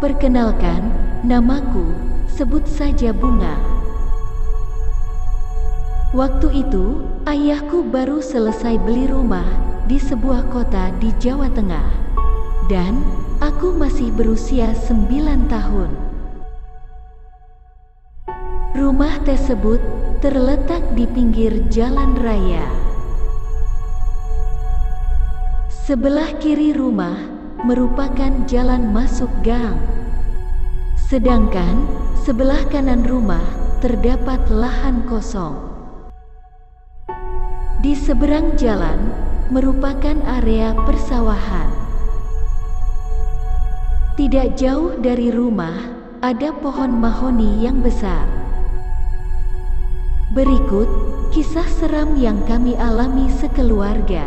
Perkenalkan, namaku, sebut saja Bunga. Waktu itu, ayahku baru selesai beli rumah di sebuah kota di Jawa Tengah. Dan, aku masih berusia 9 tahun. Rumah tersebut terletak di pinggir jalan raya. Sebelah kiri rumah merupakan jalan masuk gang. Sedangkan, sebelah kanan rumah terdapat lahan kosong. Di seberang jalan merupakan area persawahan. Tidak jauh dari rumah ada pohon mahoni yang besar. Berikut kisah seram yang kami alami sekeluarga.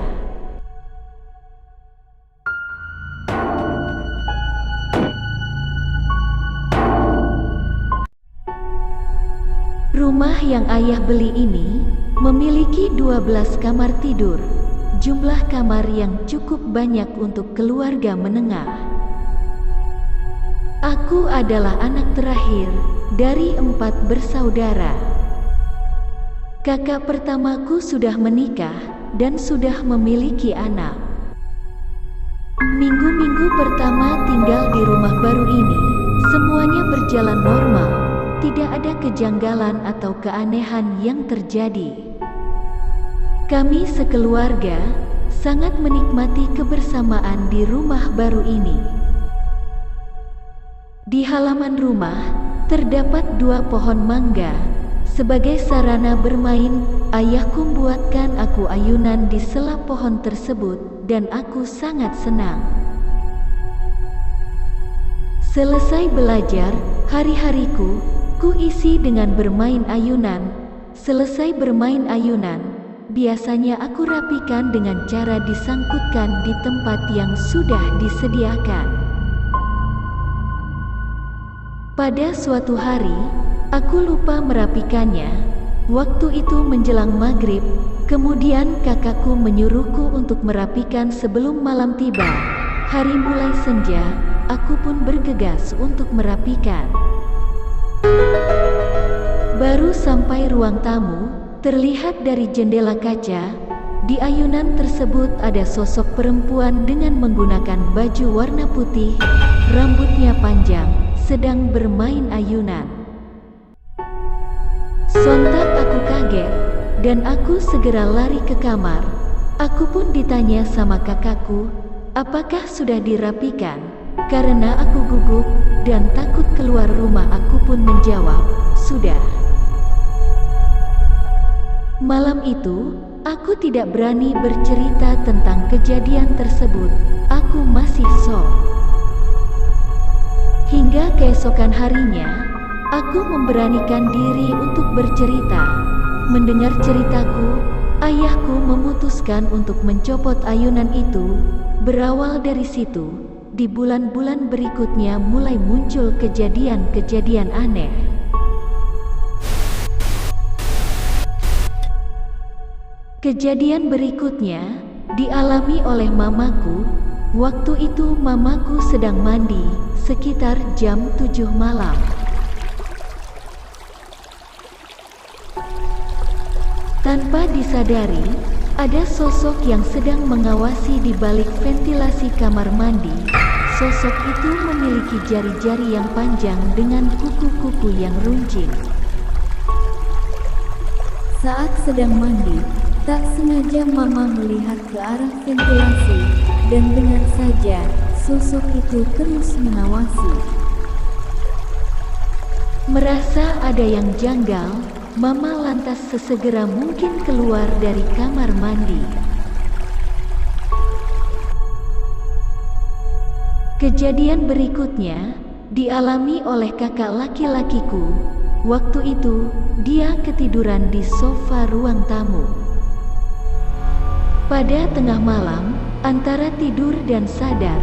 Rumah yang ayah beli ini memiliki 12 kamar tidur, jumlah kamar yang cukup banyak untuk keluarga menengah. Aku adalah anak terakhir dari 4 bersaudara. Kakak pertamaku sudah menikah dan sudah memiliki anak. Minggu-minggu pertama tinggal di rumah baru ini, semuanya berjalan normal, tidak ada kejanggalan atau keanehan yang terjadi. Kami sekeluarga sangat menikmati kebersamaan di rumah baru ini. Di halaman rumah terdapat 2 pohon mangga. Sebagai sarana bermain, ayahku buatkan aku ayunan di sela pohon tersebut dan aku sangat senang. Selesai belajar, hari-hariku kuisi dengan bermain ayunan. Selesai bermain ayunan, biasanya aku rapikan dengan cara disangkutkan di tempat yang sudah disediakan. Pada suatu hari, aku lupa merapikannya. Waktu itu menjelang maghrib, kemudian kakakku menyuruhku untuk merapikan sebelum malam tiba. Hari mulai senja, aku pun bergegas untuk merapikan. Baru sampai ruang tamu, terlihat dari jendela kaca, di ayunan tersebut ada sosok perempuan dengan menggunakan baju warna putih, rambutnya panjang, sedang bermain ayunan. Sontak aku kaget, dan aku segera lari ke kamar. Aku pun ditanya sama kakakku, apakah sudah dirapikan? Karena aku gugup dan takut keluar rumah, aku pun menjawab, sudah. Malam itu, aku tidak berani bercerita tentang kejadian tersebut. Aku masih shock. Hingga keesokan harinya, aku memberanikan diri untuk bercerita. Mendengar ceritaku, ayahku memutuskan untuk mencopot ayunan itu. Berawal dari situ, di bulan-bulan berikutnya mulai muncul kejadian-kejadian aneh. Kejadian berikutnya dialami oleh mamaku. Waktu itu mamaku sedang mandi, sekitar jam 7 malam. Tanpa disadari, ada sosok yang sedang mengawasi di balik ventilasi kamar mandi. Sosok itu memiliki jari-jari yang panjang dengan kuku-kuku yang runcing. Saat sedang mandi, tak sengaja mama melihat ke arah ventilasi, dan dengan saja sosok itu terus mengawasi. Merasa ada yang janggal, mama lantas sesegera mungkin keluar dari kamar mandi. Kejadian berikutnya dialami oleh kakak laki-lakiku. Waktu itu, dia ketiduran di sofa ruang tamu. Pada tengah malam, antara tidur dan sadar,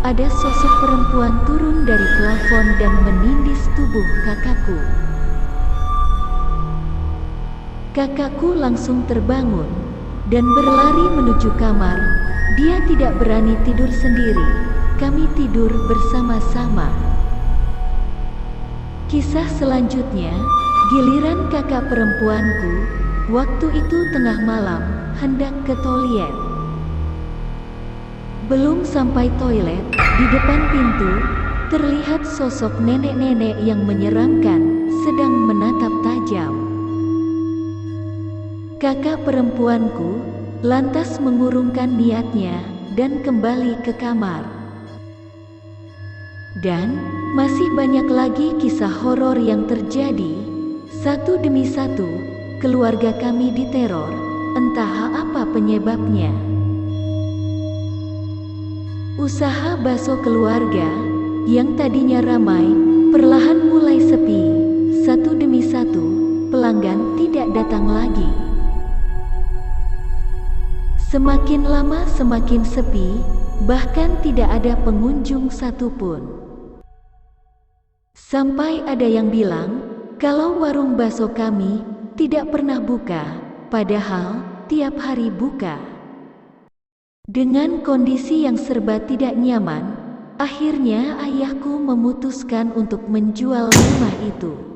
ada sosok perempuan turun dari plafon dan menindis tubuh kakakku. Kakakku langsung terbangun dan berlari menuju kamar. Dia tidak berani tidur sendiri, kami tidur bersama-sama. Kisah selanjutnya, giliran kakak perempuanku. Waktu itu tengah malam, hendak ke toilet. Belum sampai toilet, di depan pintu, terlihat sosok nenek-nenek yang menyeramkan, sedang menatap tajam. Kakak perempuanku lantas mengurungkan niatnya dan kembali ke kamar. Dan masih banyak lagi kisah horor yang terjadi. Satu demi satu, keluarga kami diteror, entah apa penyebabnya. Usaha bakso keluarga yang tadinya ramai, perlahan mulai sepi. Satu demi satu, pelanggan tidak datang lagi. Semakin lama semakin sepi, bahkan tidak ada pengunjung satupun. Sampai ada yang bilang, kalau warung bakso kami tidak pernah buka, padahal tiap hari buka. Dengan kondisi yang serba tidak nyaman, akhirnya ayahku memutuskan untuk menjual rumah itu.